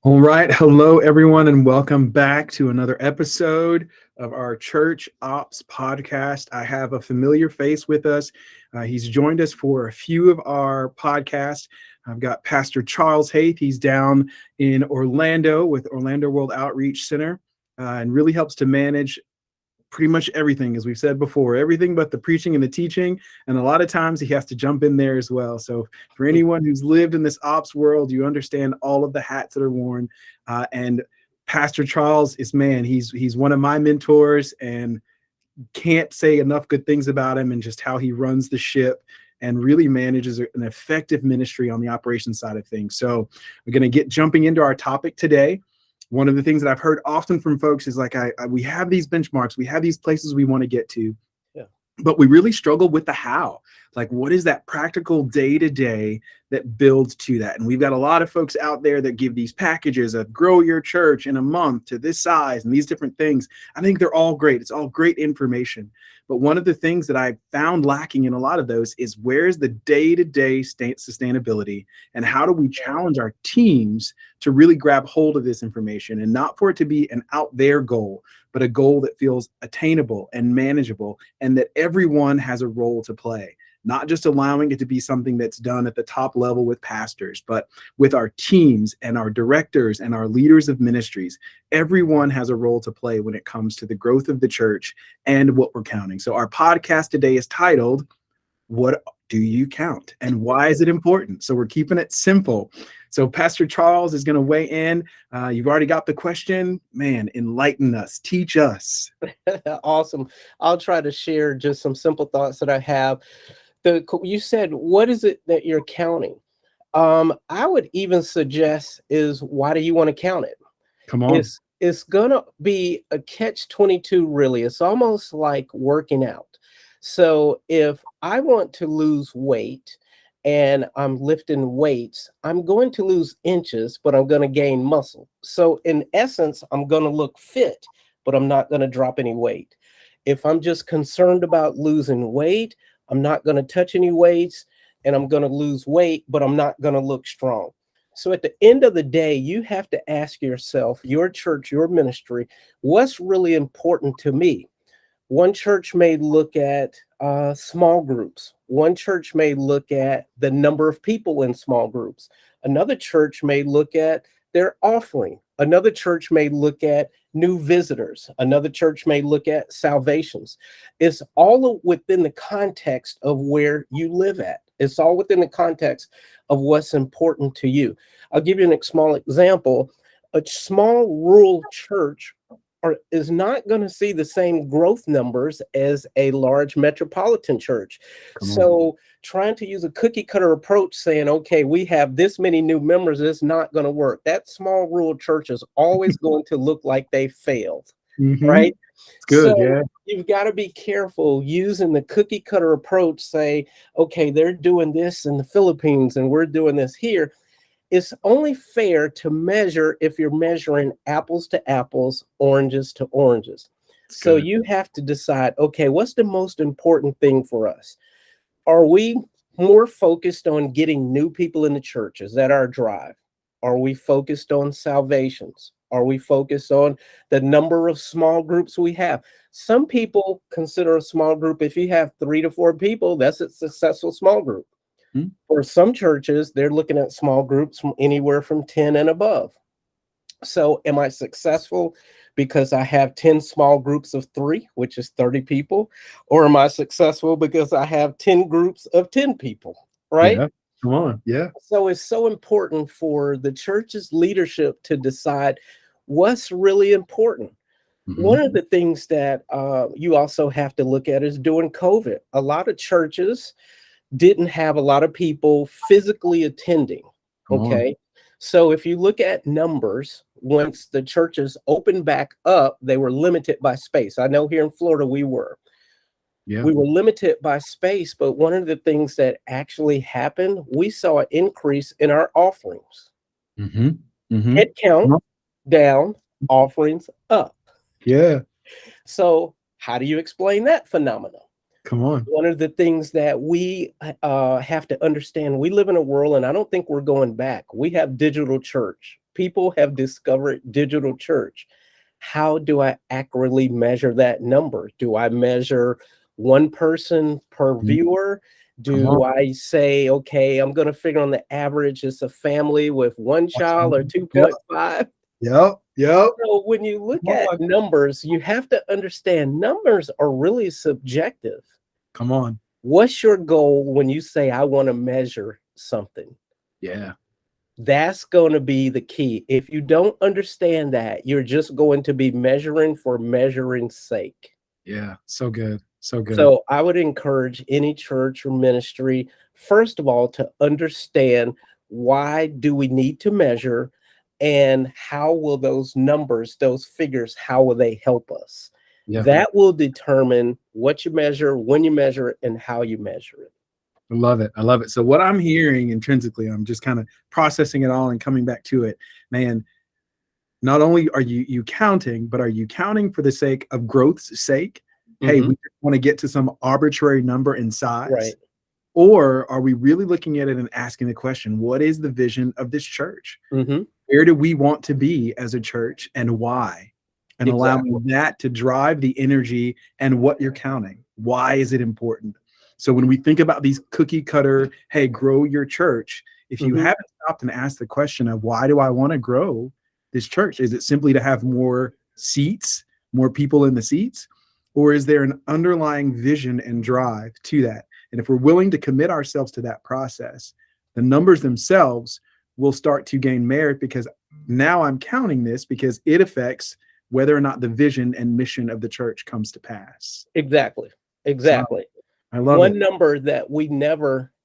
All right. Hello, everyone, and welcome back to another episode of our Church Ops podcast. I have a familiar face with us. He's joined us for a few of our podcasts. I've got Pastor Charles Haith. He's down in Orlando with Orlando World Outreach Center and really helps to manage pretty much everything, as we've said before, everything but the preaching and the teaching. And a lot of times he has to jump in there as well. So for anyone who's lived in this ops world, you understand all of the hats that are worn. And Pastor Charles is, man, he's one of my mentors, and can't say enough good things about him and just how he runs the ship and really manages an effective ministry on the operations side of things. So we're going to get jumping into our topic today. One of the things that I've heard often from folks is like, we have these benchmarks, we have these places we want to get to, but we really struggle with the how. Like, what is that practical day-to-day that builds to that? And we've got a lot of folks out there that give these packages of grow your church in a month to this size and these different things. I think they're all great. It's all great information. But one of the things that I found lacking in a lot of those is, where's the day-to-day sustainability, and how do we challenge our teams to really grab hold of this information, and not for it to be an out there goal, but a goal that feels attainable and manageable, and that everyone has a role to play. Not just allowing it to be something that's done at the top level with pastors, but with our teams and our directors and our leaders of ministries. Everyone has a role to play when it comes to the growth of the church and what we're counting. So our podcast today is titled, What Do You Count? And why is it important? So we're keeping it simple. So Pastor Charles is going to weigh in. You've already got the question. Man, enlighten us, teach us. Awesome. I'll try to share just some simple thoughts that I have. You said, what is it that you're counting? I would even suggest is, why do you want to count it? Come on. It's going to be a catch-22, really. It's almost like working out. So if I want to lose weight and I'm lifting weights, I'm going to lose inches, but I'm going to gain muscle. So in essence, I'm going to look fit, but I'm not going to drop any weight. If I'm just concerned about losing weight, I'm not going to touch any weights, and I'm going to lose weight, but I'm not going to look strong. So at the end of the day, you have to ask yourself, your church, your ministry, what's really important to me? One church may look at small groups. One church may look at the number of people in small groups. Another church may look at their offering. Another church may look at new visitors. Another church may look at salvations. It's all within the context of where you live at. It's all within the context of what's important to you. I'll give you a small example. A small rural church is not going to see the same growth numbers as a large metropolitan church. So trying to use a cookie cutter approach, saying, okay, we have this many new members, is not going to work. That small rural church is always going to look like they failed, right? It's good, so yeah. You've got to be careful using the cookie cutter approach, say, okay, they're doing this in the Philippines and we're doing this here. It's only fair to measure if you're measuring apples to apples, oranges to oranges. So you have to decide, okay, what's the most important thing for us? Are we more focused on getting new people in the church? Is that our drive? Are we focused on salvations? Are we focused on the number of small groups we have? Some people consider a small group, if you have 3 to 4 people, that's a successful small group. For some churches, they're looking at small groups from anywhere from 10 and above. So am I successful because I have 10 small groups of 3, which is 30 people? Or am I successful because I have 10 groups of 10 people, right? Yeah. Come on. Yeah. So it's so important for the church's leadership to decide what's really important. One of the things that you also have to look at is during COVID. A lot of churches didn't have a lot of people physically attending. Okay. So if you look at numbers, once the churches opened back up, they were limited by space. I know here in Florida, we were limited by space, but one of the things that actually happened, we saw an increase in our offerings. Head count down, offerings up. Yeah. So how do you explain that phenomenon? Come on. One of the things that we have to understand, we live in a world, and I don't think we're going back. We have digital church. people have discovered digital church. How do I accurately measure that number? Do I measure one person per Mhm. viewer? Come on. Do I say, okay, I'm going to figure on the average, it's a family with one child or Yep. 2.5? Yep. Yep. So when you look Come at on. numbers, you have to understand numbers are really subjective. Come on. What's your goal when you say, I want to measure something? Yeah. That's going to be the key. If you don't understand that, you're just going to be measuring for measuring's sake. Yeah. So good. So good. So I would encourage any church or ministry, first of all, to understand, why do we need to measure, and how will those numbers, those figures, how will they help us? Yeah. That will determine what you measure, when you measure it, and how you measure it. I love it. I love it. So what I'm hearing intrinsically, I'm just kind of processing it all and coming back to it, man. Not only are you counting, but are you counting for the sake of growth's sake? Hey, Mhm. we want to get to some arbitrary number in size. Right. Or are we really looking at it and asking the question, what is the vision of this church? Mhm. Where do we want to be as a church, and why? And Exactly. allowing that to drive the energy and what you're counting. Why is it important? So when we think about these cookie cutter, hey, grow your church, if you Mhm. haven't stopped and asked the question of, why do I want to grow this church? Is it simply to have more seats, more people in the seats? Or is there an underlying vision and drive to that? And if we're willing to commit ourselves to that process, the numbers themselves will start to gain merit, because now I'm counting this because it affects whether or not the vision and mission of the church comes to pass. Exactly. So Exactly. I love One it. number that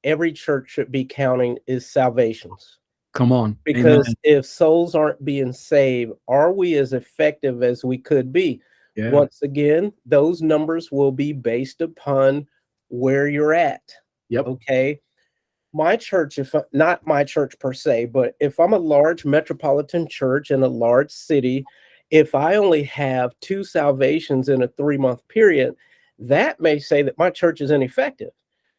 every church should be counting is salvations. Come on. Amen. Because if souls aren't being saved, are we as effective as we could be? Yeah. Once again, those numbers will be based upon where you're at. Yep. Okay. My church, if not my church per se, but if I'm a large metropolitan church in a large city, if I only have 2 salvations in a 3-month period, that may say that my church is ineffective.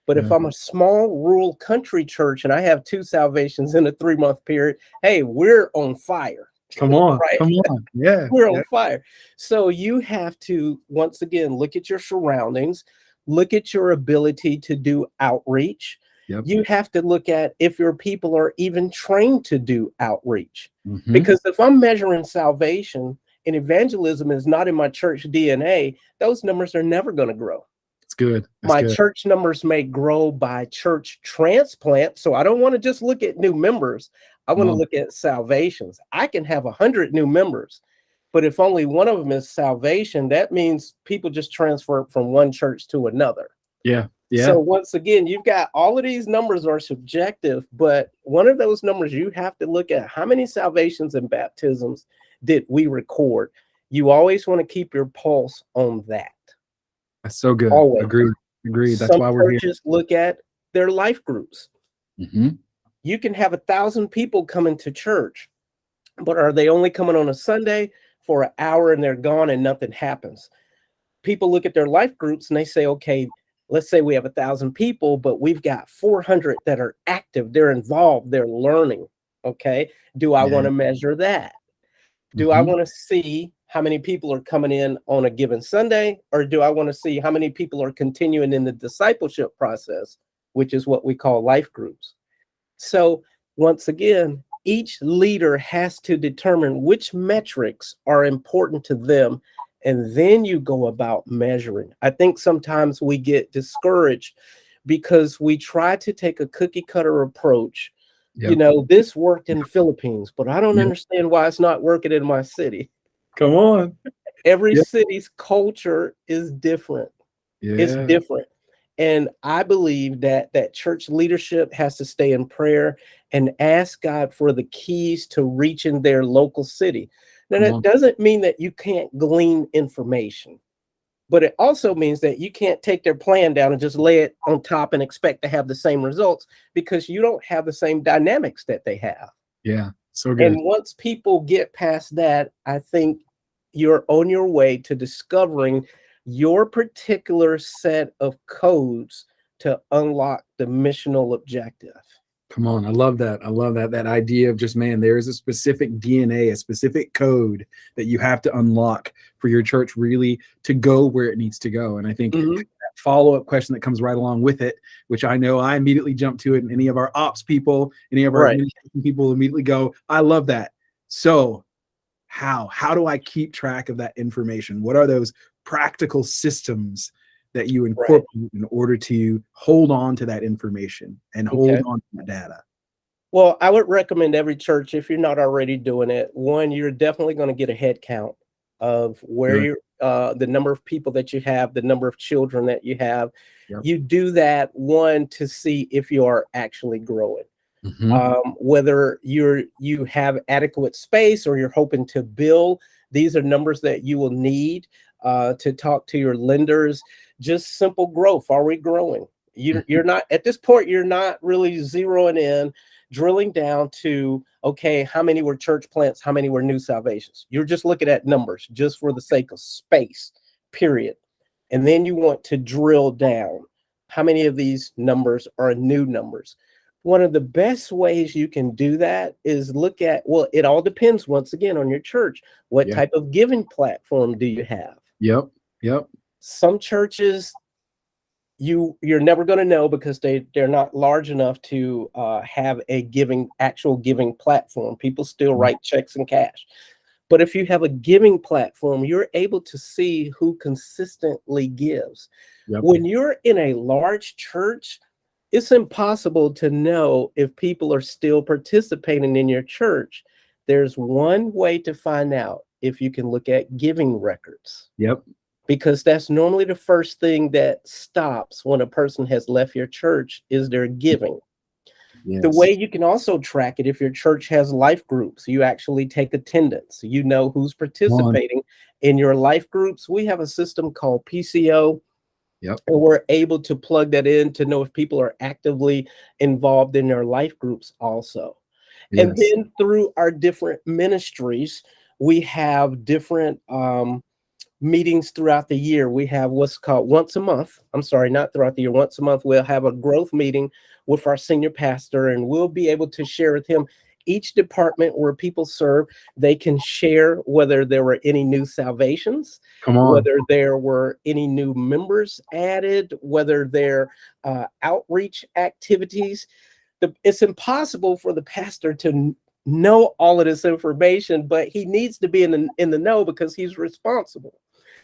But if Yeah. I'm a small rural country church and I have 2 salvations in a 3-month period, hey, we're on fire, Come on. right? Come on. Yeah. We're Yeah. on fire. So you have to, once again, look at your surroundings, look at your ability to do outreach. Yep. You have to look at if your people are even trained to do outreach. Mm-hmm. Because if I'm measuring salvation and evangelism is not in my church DNA, those numbers are never going to grow. It's good. That's My good. church numbers may grow by church transplant. So I don't want to just look at new members. I Come want to on. look at salvations. I can have 100 new members, but if only one of them is salvation, that means people just transfer from one church to another. Yeah. Yeah. So once again, you've got all of these numbers are subjective, but one of those numbers you have to look at: how many salvations and baptisms did we record? You always want to keep your pulse on that. That's so good. Always. Agreed. Agreed. That's Some why we're here. churches look at their life groups. Mm-hmm. You can have 1,000 people coming to church, but are they only coming on a Sunday for an hour and they're gone and nothing happens? People look at their life groups and they say, okay, let's say we have 1,000 people, but we've got 400 that are active, they're involved, they're learning. Okay. Do I want Yeah. to measure that? Do I Mm-hmm. want to see how many people are coming in on a given Sunday, or do I want to see how many people are continuing in the discipleship process, which is what we call life groups? So once again, each leader has to determine which metrics are important to them, and then you go about measuring. I think sometimes we get discouraged because we try to take a cookie cutter approach. Yep. This worked in the Philippines, but I don't Yep. understand why it's not working in my city. Come on. Every Yep. city's culture is different. It's Yeah. different. And I believe that church leadership has to stay in prayer and ask God for the keys to reaching their local city. Now, Come that on. doesn't mean that you can't glean information, but it also means that you can't take their plan down and just lay it on top and expect to have the same results, because you don't have the same dynamics that they have. Yeah. So good. And once people get past that, I think you're on your way to discovering your particular set of codes to unlock the missional objective. Come on. I love that. I love that. That idea of just, man, there is a specific DNA, a specific code that you have to unlock for your church really to go where it needs to go. And I think Mhm. that follow-up question that comes right along with it, which I know I immediately jump to it, and any of our ops people, any of our Right. administration people immediately go, I love that. So how do I keep track of that information? What are those practical systems that you Right. incorporate in order to hold on to that information and hold Okay. on to that data? Well, I would recommend every church, if you're not already doing it, one, you're definitely going to get a head count of where Good. you're, the number of people that you have, the number of children that you have. Yep. You do that, one, to see if you are actually growing. Mhm. Whether you have adequate space or you're hoping to build, these are numbers that you will need to talk to your lenders. Just simple growth. Are we growing? You're not at this point. You're not really zeroing in, drilling down to, okay, how many were church plants? How many were new salvations? You're just looking at numbers just for the sake of space, period. And then you want to drill down. How many of these numbers are new numbers? One of the best ways you can do that is look at, well, it all depends once again on your church. What Yeah. type of giving platform do you have? Yep. Yep. Some churches you're never going to know because they're not large enough to have a actual giving platform. People still write checks and cash. But if you have a giving platform, you're able to see who consistently gives. Yep. When you're in a large church, it's impossible to know if people are still participating in your church. There's one way to find out: if you can look at giving records, Yep. because that's normally the first thing that stops when a person has left your church is their giving. The Yes. way you can also track it, if your church has life groups, you actually take attendance. You know who's Come on. participating in your life groups. We have a system called PCO, Yep. and we're able to plug that in to know if people are actively involved in their life groups also. And Yes. then through our different ministries, we have different meetings throughout the year. We have what's called once a month. I'm sorry, not throughout the year. Once a month, we'll have a growth meeting with our senior pastor, and we'll be able to share with him each department where people serve. They can share whether there were any new salvations, Come on. whether there were any new members added, whether there outreach activities. It's impossible for the pastor to know all of this information, but he needs to be in the know because he's responsible.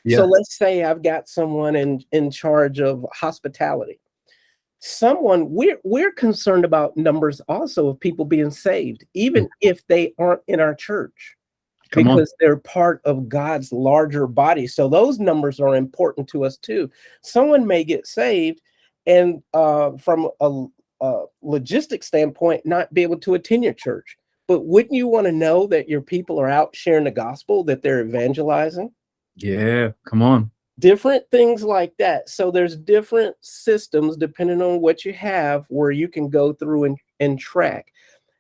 So Yeah. let's say I've got someone in charge of hospitality. We're concerned about numbers also of people being saved, even if they aren't in our church, Come on. because they're part of God's larger body. So those numbers are important to us too. Someone may get saved and from a logistic standpoint, not be able to attend your church. But wouldn't you want to know that your people are out sharing the gospel, that they're evangelizing? Yeah. Come on. Different things like that. So there's different systems depending on what you have where you can go through and track.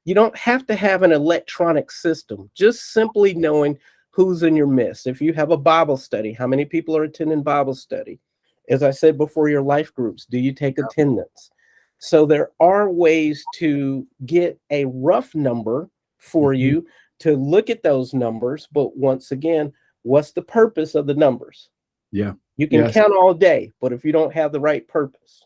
You don't have to have an electronic system, just simply knowing who's in your midst. If you have a Bible study, how many people are attending Bible study? As I said before, your life groups, do you take attendance? So there are ways to get a rough number for Mhm. you to look at those numbers. But once again, what's the purpose of the numbers? Yeah. You can Yes. count all day, but if you don't have the right purpose.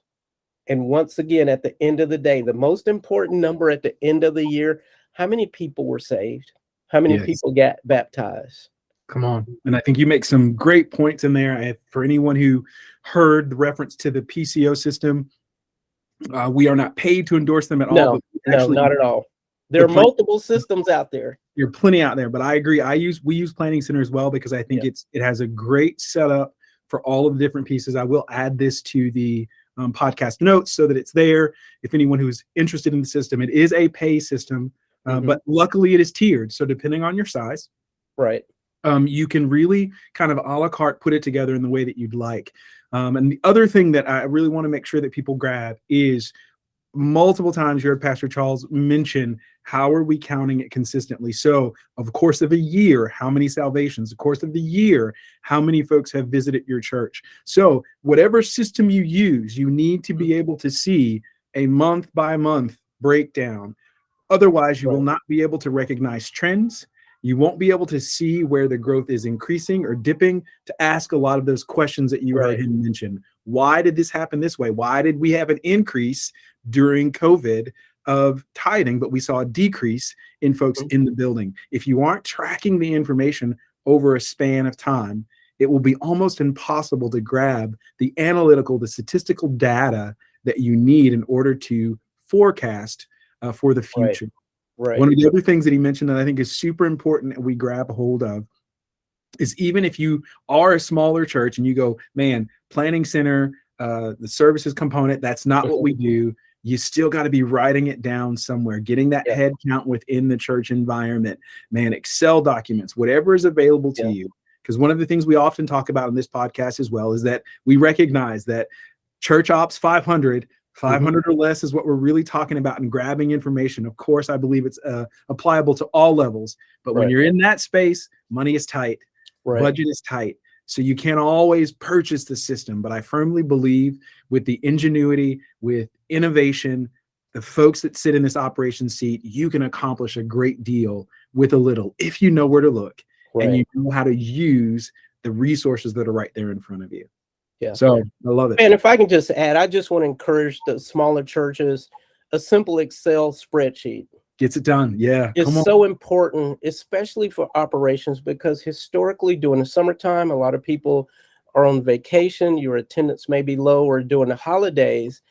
And once again, at the end of the day, the most important number at the end of the year: how many people were saved? How many Yes. people got baptized? Come on. And I think you make some great points in there. For anyone who heard the reference to the PCO system, we are not paid to endorse them at all, No, but we no, actually not at all. There the are plan multiple systems out there. there are plenty out there. But I agree. We use Planning Center as well because I think Yeah. it has a great setup for all of the different pieces. I will add this to the podcast notes so that it's there. If anyone who's interested in the system, it is a pay system, but luckily it is tiered. So depending on your size, Right. you can really kind of a la carte put it together in the way that you'd like. And the other thing that I really want to make sure that people grab is multiple times you heard Pastor Charles mention, how are we counting it consistently? So, of the course of a year, how many salvations? Of course of the year, how many folks have visited your church? So, whatever system you use, you need to be able to see a month by month breakdown. Otherwise, you will Right. not be able to recognize trends. You won't be able to see where the growth is increasing or dipping, to ask a lot of those questions that you heard Right. him mention. Why did this happen this way? Why did we have an increase during COVID of tithing, but we saw a decrease in folks Mhm. in the building? If you aren't tracking the information over a span of time, it will be almost impossible to grab the analytical, the statistical data that you need in order to forecast for the Right. future. One Right. of the other things that he mentioned that I think is super important that we grab a hold of is, even if you are a smaller church and you go, man, planning center, the services component, that's not what Mhm. we do. You still got to be writing it down somewhere, getting that Yeah. head count within the church environment, man, Excel documents, whatever is available to Yeah. you. Because one of the things we often talk about in this podcast as well is that we recognize that church ops 500, Mhm. 500 or less is what we're really talking about, and grabbing information. Of course, I believe it's applicable to all levels. But when Right. you're in that space, money is tight, Right. budget is tight. So you can't always purchase the system. But I firmly believe with the ingenuity, with innovation, the folks that sit in this operation seat, you can accomplish a great deal with a little if you know where to look and you Right. know how to use the resources that are right there in front of you. Yeah. So I love it. And if I can just add, I just want to encourage the smaller churches, a simple Excel spreadsheet Gets it done. Yeah. is Come on. so important, especially for operations, because historically during the summertime, a lot of people are on vacation, your attendance may be low, or during the holidays.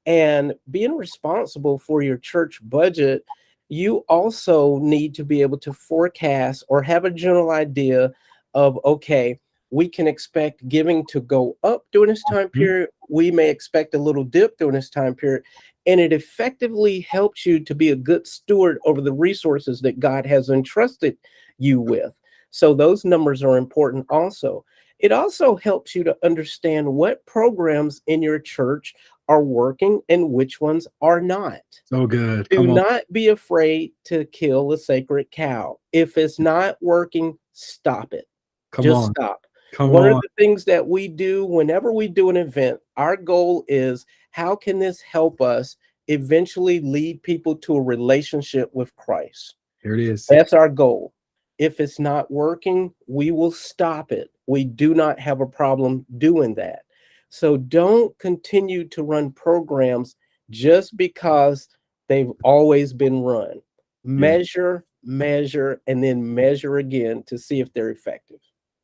And being responsible for your church budget, you also need to be able to forecast or have a general idea of, okay, we can expect giving to go up during this time Mhm. period. We may expect a little dip during this time period. And it effectively helps you to be a good steward over the resources that God has entrusted you with. So those numbers are important also. It also helps you to understand what programs in your church are working and which ones are not. So good. Do Come on. not be afraid to kill a sacred cow. If it's not working, stop it. Come Just on. stop. Come One of on. the things that we do whenever we do an event, our goal is, how can this help us eventually lead people to a relationship with Christ? Here it is. That's our goal. If it's not working, we will stop it. We do not have a problem doing that. So don't continue to run programs just because they've always been run. Yeah. Measure, measure, and then measure again to see if they're effective.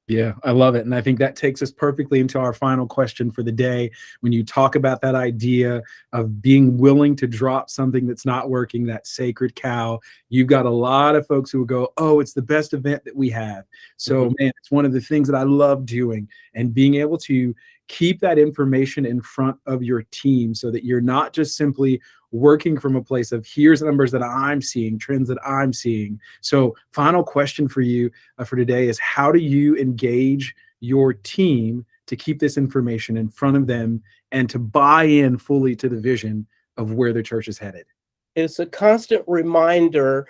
Yeah, I love it. And I think that takes us perfectly into our final question for the day. When you talk about that idea of being willing to drop something that's not working, that sacred cow, you've got a lot of folks who will go, oh, it's the best event that we have. So, Mhm. man, it's one of the things that I love doing, and being able to keep that information in front of your team so that you're not just simply working from a place of, here's numbers that I'm seeing, trends that I'm seeing. So, final question for you for today is, how do you engage your team to keep this information in front of them and to buy in fully to the vision of where the church is headed? It's a constant reminder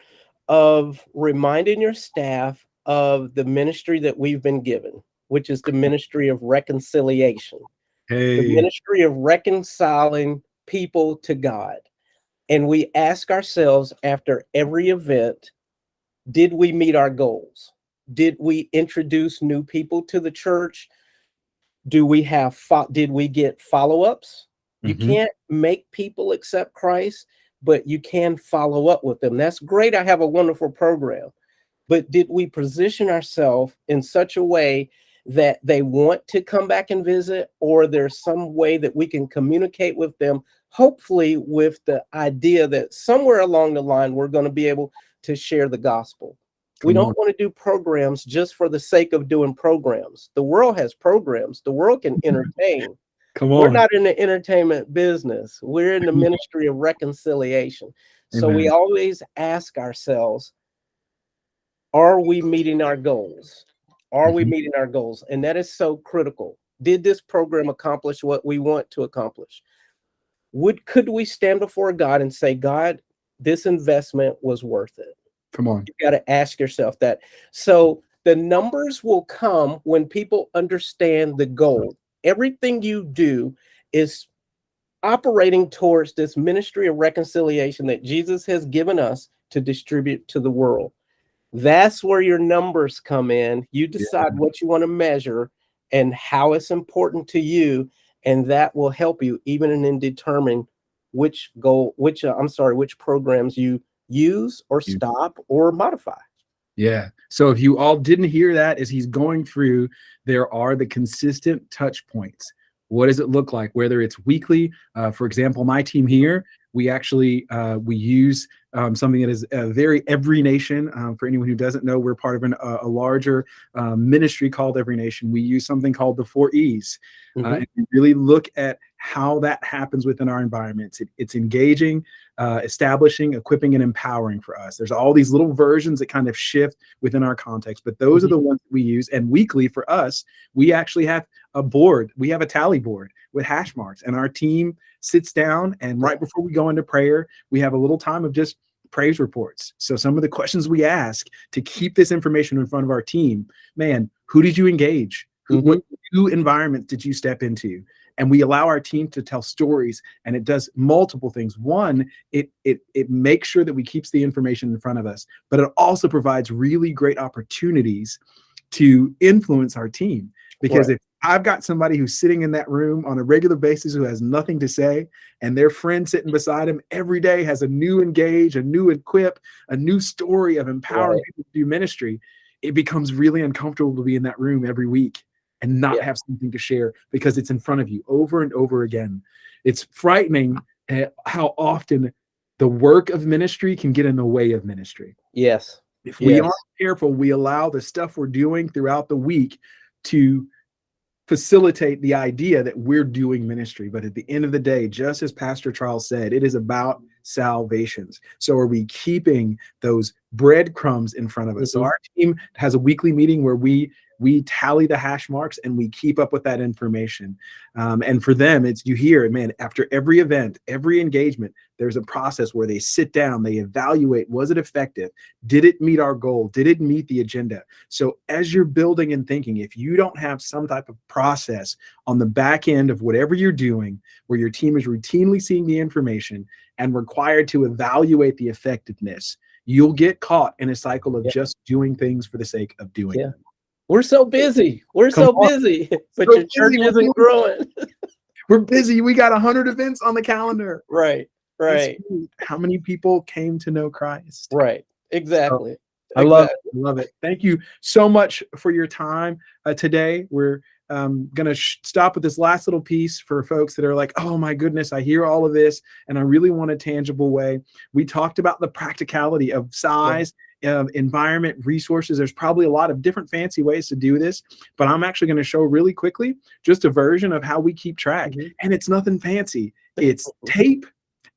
of reminding your staff of the ministry that we've been given, which is the ministry of reconciliation, the Hey, ministry of reconciling people to God. And we ask ourselves after every event, did we meet our goals? Did we introduce new people to the church? Did we get follow-ups? You hmm, can't make people accept Christ, but you can follow up with them. That's great. I have a wonderful program. But did we position ourselves in such a way that they want to come back and visit, or there's some way that we can communicate with them, hopefully with the idea that somewhere along the line we're going to be able to share the gospel. We come don't on, want to do programs just for the sake of doing programs. The world has programs. The world can entertain. come We're on. not in the entertainment business. We're in the ministry of reconciliation. So we Amen. always ask ourselves, are we meeting our goals? Are we Mhm. meeting our goals? And that is so critical. Did this program accomplish what we want to accomplish? Could we stand before God and say, God, this investment was worth it? Come on. You got to ask yourself that. So the numbers will come when people understand the goal. Everything you do is operating towards this ministry of reconciliation that Jesus has given us to distribute to the world. That's where your numbers come in. You decide what you want to measure and how it's important to you, and that will help you even in determining which programs you use or stop or modify. Yeah. So if you all didn't hear that, as he's going through, there are the consistent touch points. What does it look like? Whether it's weekly, for example, my team here, we actually we use something that is very Every Nation. For anyone who doesn't know, we're part of a larger ministry called Every Nation. We use something called the 4 E's. And we really look at how that happens within our environments. It's engaging, establishing, equipping, and empowering for us. There's all these little versions that kind of shift within our context, but those are the ones that we use. And weekly for us, we actually have a board. We have a tally board with hash marks, and our team sits down, and right before we go into prayer, we have a little time of just praise reports. So some of the questions we ask to keep this information in front of our team, man, who did you engage? What new environments did you step into? And we allow our team to tell stories, and it does multiple things. One, it makes sure that we keeps the information in front of us, but it also provides really great opportunities to influence our team. Because if I've got somebody who's sitting in that room on a regular basis who has nothing to say, and their friend sitting beside him every day has a new engage, a new equip, a new story of empowering people to do ministry, it becomes really uncomfortable to be in that room every week and not have something to share, because it's in front of you over and over again. It's frightening how often the work of ministry can get in the way of ministry. Yes. If we aren't careful, we allow the stuff we're doing throughout the week to facilitate the idea that we're doing ministry. But at the end of the day, just as Pastor Charles said, it is about salvations. So are we keeping those breadcrumbs in front of us? So our team has a weekly meeting where we tally the hash marks and we keep up with that information. And for them, it's, you hear it, man, after every event, every engagement, there's a process where they sit down, they evaluate, was it effective? Did it meet our goal? Did it meet the agenda? So as you're building and thinking, if you don't have some type of process on the back end of whatever you're doing, where your team is routinely seeing the information and required to evaluate the effectiveness, you'll get caught in a cycle of just doing things for the sake of doing it. We're so busy. We're so busy, but your church isn't growing. We're busy. We got 100 events on the calendar. Right. How many people came to know Christ? Right. Exactly. So, I love it. Thank you so much for your time today. We're going to stop with this last little piece for folks that are like, oh my goodness, I hear all of this and I really want a tangible way. We talked about the practicality of size, environment, resources. There's probably a lot of different fancy ways to do this, but I'm actually going to show really quickly just a version of how we keep track. And it's nothing fancy. It's tape,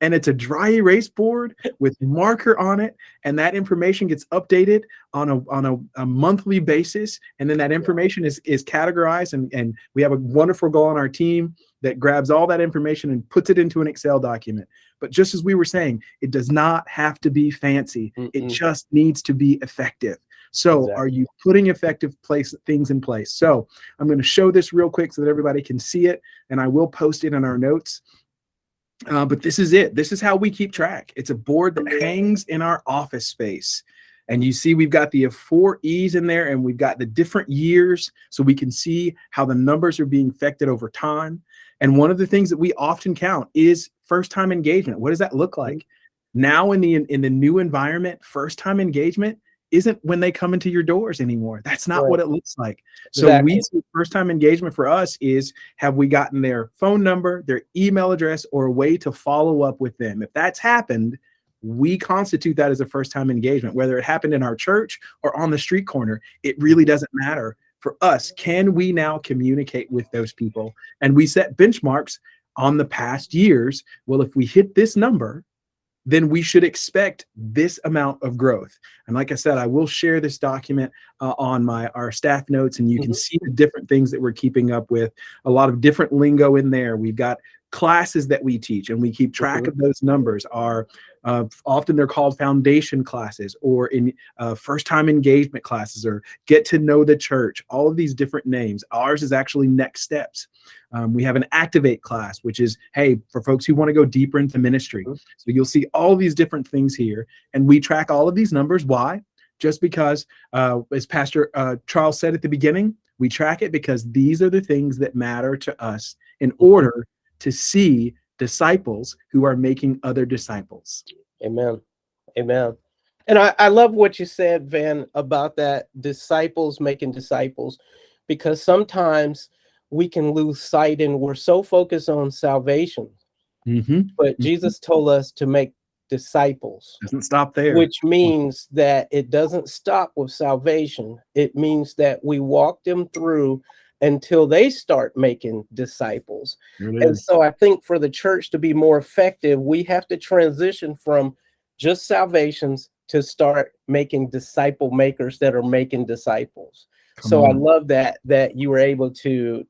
and it's a dry erase board with marker on it, and that information gets updated on a monthly basis, and then that information is categorized, and we have a wonderful goal on our team that grabs all that information and puts it into an Excel document. But just as we were saying, it does not have to be fancy. It just needs to be effective. So are you putting effective things in place? So I'm going to show this real quick so that everybody can see it, and I will post it in our notes. But this is it. This is how we keep track. It's a board that hangs in our office space. And you see we've got the 4 E's in there, and we've got the different years, so we can see how the numbers are being affected over time. And one of the things that we often count is first-time engagement. What does that look like? Now in the new environment, first-time engagement isn't when they come into your doors anymore. That's not what it looks like. So we see first-time engagement for us is, have we gotten their phone number, their email address, or a way to follow up with them? If that's happened, we constitute that as a first-time engagement. Whether it happened in our church or on the street corner, it really doesn't matter. For us, can we now communicate with those people? And we set benchmarks on the past years. Well, if we hit this number, then we should expect this amount of growth. And like I said, I will share this document on our staff notes, and you can see the different things that we're keeping up with. A lot of different lingo in there. We've got classes that we teach, and we keep track of those numbers, are often they're called foundation classes, or in first-time engagement classes, or get to know the church, all of these different names. Ours is actually Next Steps. We have an Activate class, which is, hey, for folks who want to go deeper into ministry. So you'll see all these different things here, and we track all of these numbers. Why? Just because, as Pastor Charles said at the beginning, we track it because these are the things that matter to us in order to see disciples who are making other disciples. Amen. Amen. And I love what you said, Van, about that disciples making disciples, because sometimes we can lose sight and we're so focused on salvation. But Jesus told us to make disciples. Doesn't stop there. Which means that it doesn't stop with salvation. It means that we walk them through until they start making disciples. And so I think for the church to be more effective, we have to transition from just salvations to start making disciple makers that are making disciples. So I love that you were able to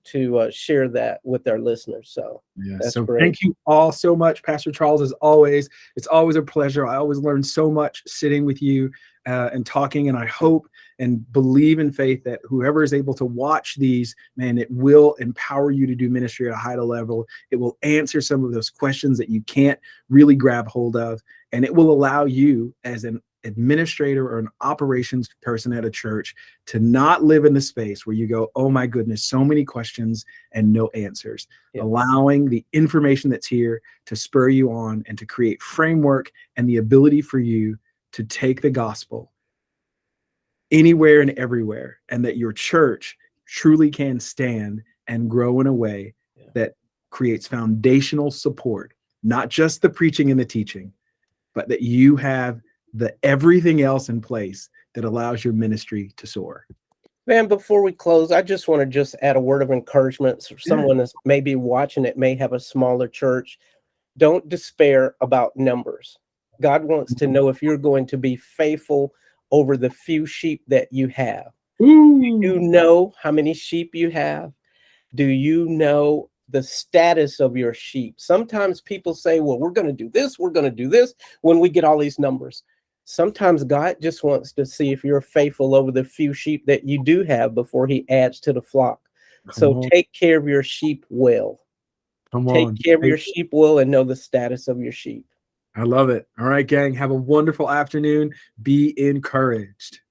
share that with our listeners. So that's great. Thank you all so much, Pastor Charles. As always, it's always a pleasure. I always learn so much sitting with you and talking. And I hope and believe in faith that whoever is able to watch these, man, it will empower you to do ministry at a higher level. It will answer some of those questions that you can't really grab hold of, and it will allow you as an administrator or an operations person at a church to not live in the space where you go, oh my goodness, so many questions and no answers. Allowing the information that's here to spur you on and to create framework and the ability for you to take the gospel anywhere and everywhere, and that your church truly can stand and grow in a way that creates foundational support, not just the preaching and the teaching, but that you have the everything else in place that allows your ministry to soar. Man, before we close, I just want to add a word of encouragement for someone that's maybe watching it, may have a smaller church. Don't despair about numbers. God wants to know if you're going to be faithful over the few sheep that you have. Do you know how many sheep you have? Do you know the status of your sheep? Sometimes people say, well, we're going to do this, we're going to do this when we get all these numbers. Sometimes God just wants to see if you're faithful over the few sheep that you do have before he adds to the flock. So take care of your sheep well. Take care of your sheep well and know the status of your sheep. I love it. All right, gang. Have a wonderful afternoon. Be encouraged.